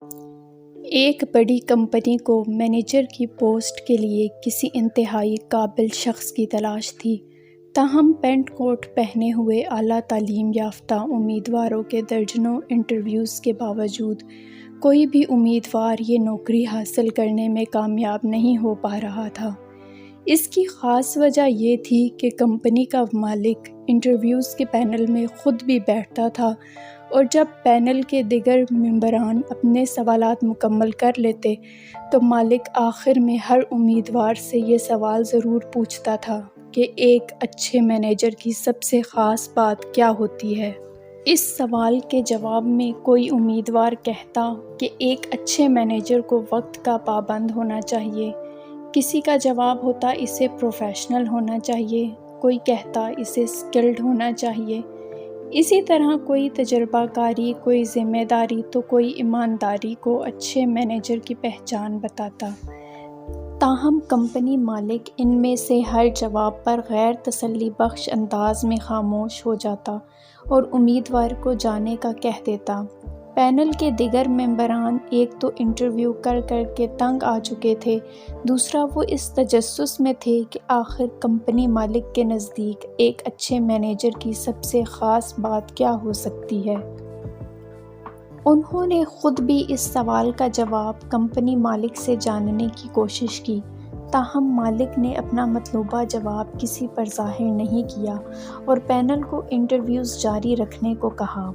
ایک بڑی کمپنی کو مینیجر کی پوسٹ کے لیے کسی انتہائی قابل شخص کی تلاش تھی، تاہم پینٹ کوٹ پہنے ہوئے اعلیٰ تعلیم یافتہ امیدواروں کے درجنوں انٹرویوز کے باوجود کوئی بھی امیدوار یہ نوکری حاصل کرنے میں کامیاب نہیں ہو پا رہا تھا۔ اس کی خاص وجہ یہ تھی کہ کمپنی کا مالک انٹرویوز کے پینل میں خود بھی بیٹھتا تھا، اور جب پینل کے دیگر ممبران اپنے سوالات مکمل کر لیتے تو مالک آخر میں ہر امیدوار سے یہ سوال ضرور پوچھتا تھا کہ ایک اچھے مینیجر کی سب سے خاص بات کیا ہوتی ہے۔ اس سوال کے جواب میں کوئی امیدوار کہتا کہ ایک اچھے مینیجر کو وقت کا پابند ہونا چاہیے، کسی کا جواب ہوتا اسے پروفیشنل ہونا چاہیے، کوئی کہتا اسے اسکلڈ ہونا چاہیے۔ اسی طرح کوئی تجربہ کاری، کوئی ذمہ داری تو کوئی ایمانداری کو اچھے مینیجر کی پہچان بتاتا۔ تاہم کمپنی مالک ان میں سے ہر جواب پر غیر تسلی بخش انداز میں خاموش ہو جاتا اور امیدوار کو جانے کا کہہ دیتا۔ پینل کے دیگر ممبران ایک تو انٹرویو کر کے تنگ آ چکے تھے، دوسرا وہ اس تجسس میں تھے کہ آخر کمپنی مالک کے نزدیک ایک اچھے مینیجر کی سب سے خاص بات کیا ہو سکتی ہے۔ انہوں نے خود بھی اس سوال کا جواب کمپنی مالک سے جاننے کی کوشش کی، تاہم مالک نے اپنا مطلوبہ جواب کسی پر ظاہر نہیں کیا اور پینل کو انٹرویوز جاری رکھنے کو کہا۔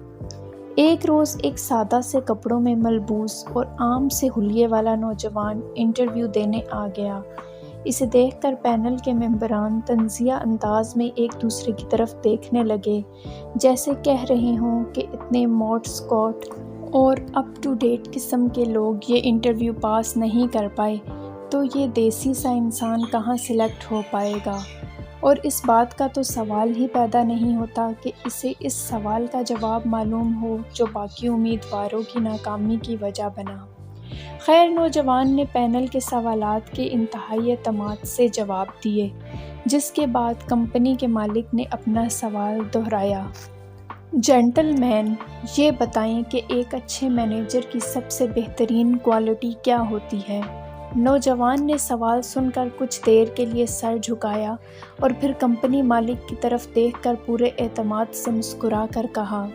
ایک روز ایک سادہ سے کپڑوں میں ملبوس اور عام سے حلیے والا نوجوان انٹرویو دینے آ گیا۔ اسے دیکھ کر پینل کے ممبران طنزیہ انداز میں ایک دوسرے کی طرف دیکھنے لگے، جیسے کہہ رہے ہوں کہ اتنے موڈ اسکاٹ اور اپ ٹو ڈیٹ قسم کے لوگ یہ انٹرویو پاس نہیں کر پائے تو یہ دیسی سا انسان کہاں سلیکٹ ہو پائے گا۔ اور اس بات کا تو سوال ہی پیدا نہیں ہوتا کہ اسے اس سوال کا جواب معلوم ہو جو باقی امیدواروں کی ناکامی کی وجہ بنا۔ خیر، نوجوان نے پینل کے سوالات کے انتہائی اعتماد سے جواب دیے، جس کے بعد کمپنی کے مالک نے اپنا سوال دہرایا۔ جینٹل مین، یہ بتائیں کہ ایک اچھے مینیجر کی سب سے بہترین کوالٹی کیا ہوتی ہے؟ نوجوان نے سوال سن کر کچھ دیر کے لیے سر جھکایا اور پھر کمپنی مالک کی طرف دیکھ کر پورے اعتماد سے مسکرا کر کہا،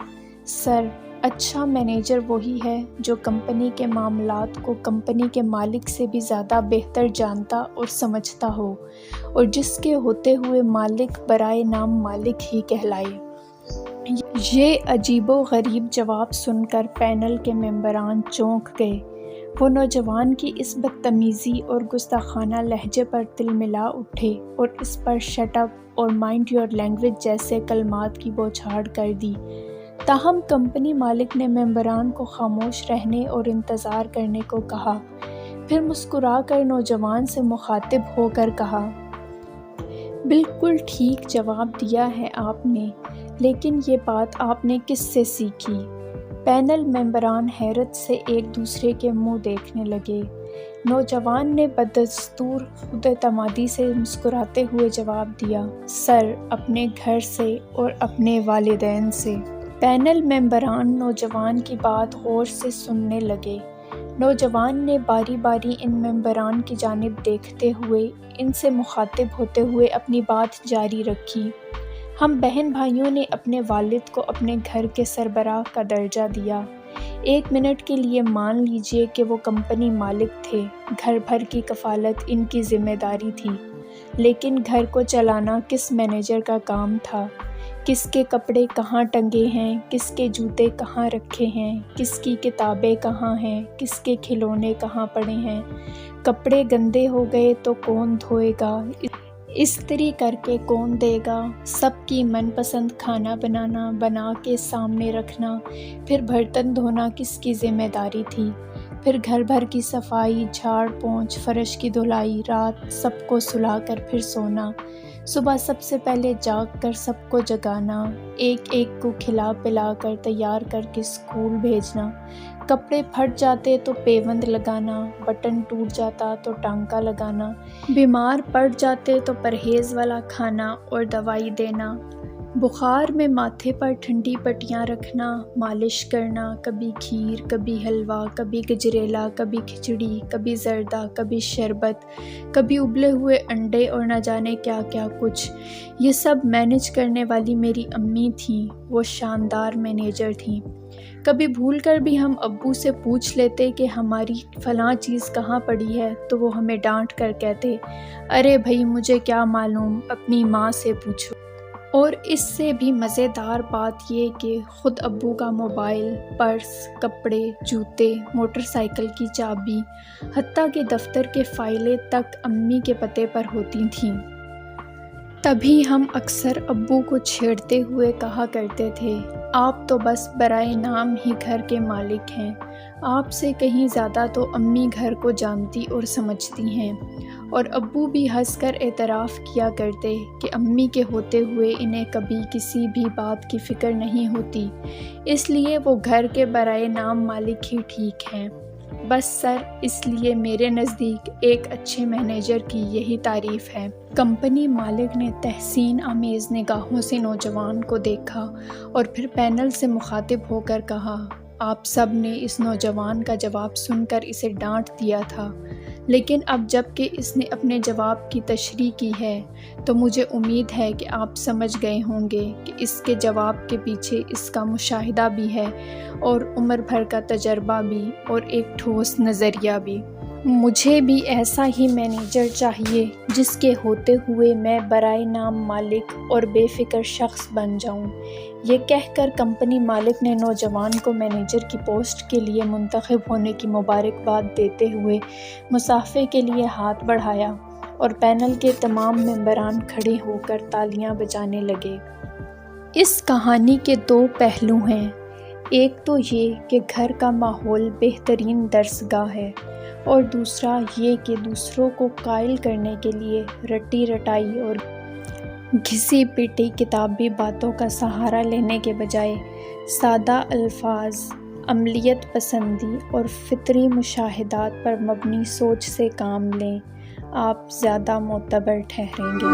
سر، اچھا مینیجر وہی ہے جو کمپنی کے معاملات کو کمپنی کے مالک سے بھی زیادہ بہتر جانتا اور سمجھتا ہو، اور جس کے ہوتے ہوئے مالک برائے نام مالک ہی کہلائے۔ یہ عجیب و غریب جواب سن کر پینل کے ممبران چونک گئے۔ وہ نوجوان کی اس بدتمیزی اور گستاخانہ لہجے پر تلملا اٹھے اور اس پر شٹ اپ اور مائنڈ یور لینگویج جیسے کلمات کی بوچھاڑ کر دی۔ تاہم کمپنی مالک نے ممبران کو خاموش رہنے اور انتظار کرنے کو کہا، پھر مسکرا کر نوجوان سے مخاطب ہو کر کہا، بالکل ٹھیک جواب دیا ہے آپ نے، لیکن یہ بات آپ نے کس سے سیکھی؟ پینل ممبران حیرت سے ایک دوسرے کے منہ دیکھنے لگے۔ نوجوان نے بدستور خود اعتمادی سے مسکراتے ہوئے جواب دیا، سر، اپنے گھر سے اور اپنے والدین سے۔ پینل ممبران نوجوان کی بات غور سے سننے لگے۔ نوجوان نے باری باری ان ممبران کی جانب دیکھتے ہوئے ان سے مخاطب ہوتے ہوئے اپنی بات جاری رکھی، ہم بہن بھائیوں نے اپنے والد کو اپنے گھر کے سربراہ کا درجہ دیا۔ ایک منٹ کے لیے مان لیجئے کہ وہ کمپنی مالک تھے، گھر بھر کی کفالت ان کی ذمہ داری تھی، لیکن گھر کو چلانا کس مینیجر کا کام تھا؟ کس کے کپڑے کہاں ٹنگے ہیں، کس کے جوتے کہاں رکھے ہیں، کس کی کتابیں کہاں ہیں، کس کے کھلونے کہاں پڑے ہیں، کپڑے گندے ہو گئے تو کون دھوئے گا، استری کر کے کون دے گا، سب کی من پسند کھانا بنا کے سامنے رکھنا، پھر برتن دھونا کس کی ذمہ داری تھی، پھر گھر بھر کی صفائی، جھاڑ پونچھ، فرش کی دھلائی، رات سب کو سلا کر پھر سونا، صبح سب سے پہلے جاگ کر سب کو جگانا، ایک ایک کو کھلا پلا کر تیار کر کے اسکول بھیجنا، کپڑے پھٹ جاتے تو پیوند لگانا، بٹن ٹوٹ جاتا تو ٹانکا لگانا، بیمار پڑ جاتے تو پرہیز والا کھانا اور دوائی دینا، بخار میں ماتھے پر ٹھنڈی پٹیاں رکھنا، مالش کرنا، کبھی کھیر، کبھی حلوہ، کبھی گجریلا، کبھی کھچڑی، کبھی زردہ، کبھی شربت، کبھی ابلے ہوئے انڈے اور نہ جانے کیا کیا کچھ، یہ سب مینیج کرنے والی میری امی تھیں۔ وہ شاندار مینیجر تھیں۔ کبھی بھول کر بھی ہم ابو سے پوچھ لیتے کہ ہماری فلاں چیز کہاں پڑی ہے تو وہ ہمیں ڈانٹ کر کہتے، ارے بھائی مجھے کیا معلوم، اپنی ماں سے پوچھو۔ اور اس سے بھی مزیدار بات یہ کہ خود ابو کا موبائل، پرس، کپڑے، جوتے، موٹر سائیکل کی چابی، حتیٰ کہ دفتر کے فائلیں تک امی کے پتے پر ہوتی تھیں۔ تبھی ہم اکثر ابو کو چھیڑتے ہوئے کہا کرتے تھے، آپ تو بس برائے نام ہی گھر کے مالک ہیں، آپ سے کہیں زیادہ تو امی گھر کو جانتی اور سمجھتی ہیں۔ اور ابو بھی ہنس کر اعتراف کیا کرتے کہ امی کے ہوتے ہوئے انہیں کبھی کسی بھی بات کی فکر نہیں ہوتی، اس لیے وہ گھر کے برائے نام مالک ہی ٹھیک ہیں۔ بس سر، اس لیے میرے نزدیک ایک اچھے مینیجر کی یہی تعریف ہے۔ کمپنی مالک نے تحسین آمیز نگاہوں سے نوجوان کو دیکھا اور پھر پینل سے مخاطب ہو کر کہا، آپ سب نے اس نوجوان کا جواب سن کر اسے ڈانٹ دیا تھا، لیکن اب جب کہ اس نے اپنے جواب کی تشریح کی ہے تو مجھے امید ہے کہ آپ سمجھ گئے ہوں گے کہ اس کے جواب کے پیچھے اس کا مشاہدہ بھی ہے اور عمر بھر کا تجربہ بھی اور ایک ٹھوس نظریہ بھی۔ مجھے بھی ایسا ہی مینیجر چاہیے جس کے ہوتے ہوئے میں برائے نام مالک اور بے فکر شخص بن جاؤں۔ یہ کہہ کر کمپنی مالک نے نوجوان کو مینیجر کی پوسٹ کے لیے منتخب ہونے کی مبارکباد دیتے ہوئے مصافحے کے لیے ہاتھ بڑھایا اور پینل کے تمام ممبران کھڑے ہو کر تالیاں بجانے لگے۔ اس کہانی کے دو پہلو ہیں، ایک تو یہ کہ گھر کا ماحول بہترین درس گاہ ہے، اور دوسرا یہ کہ دوسروں کو قائل کرنے کے لیے رٹی رٹائی اور گھسی پیٹی کتابی باتوں کا سہارا لینے کے بجائے سادہ الفاظ، عملیات پسندی اور فطری مشاہدات پر مبنی سوچ سے کام لیں، آپ زیادہ معتبر ٹھہریں گے۔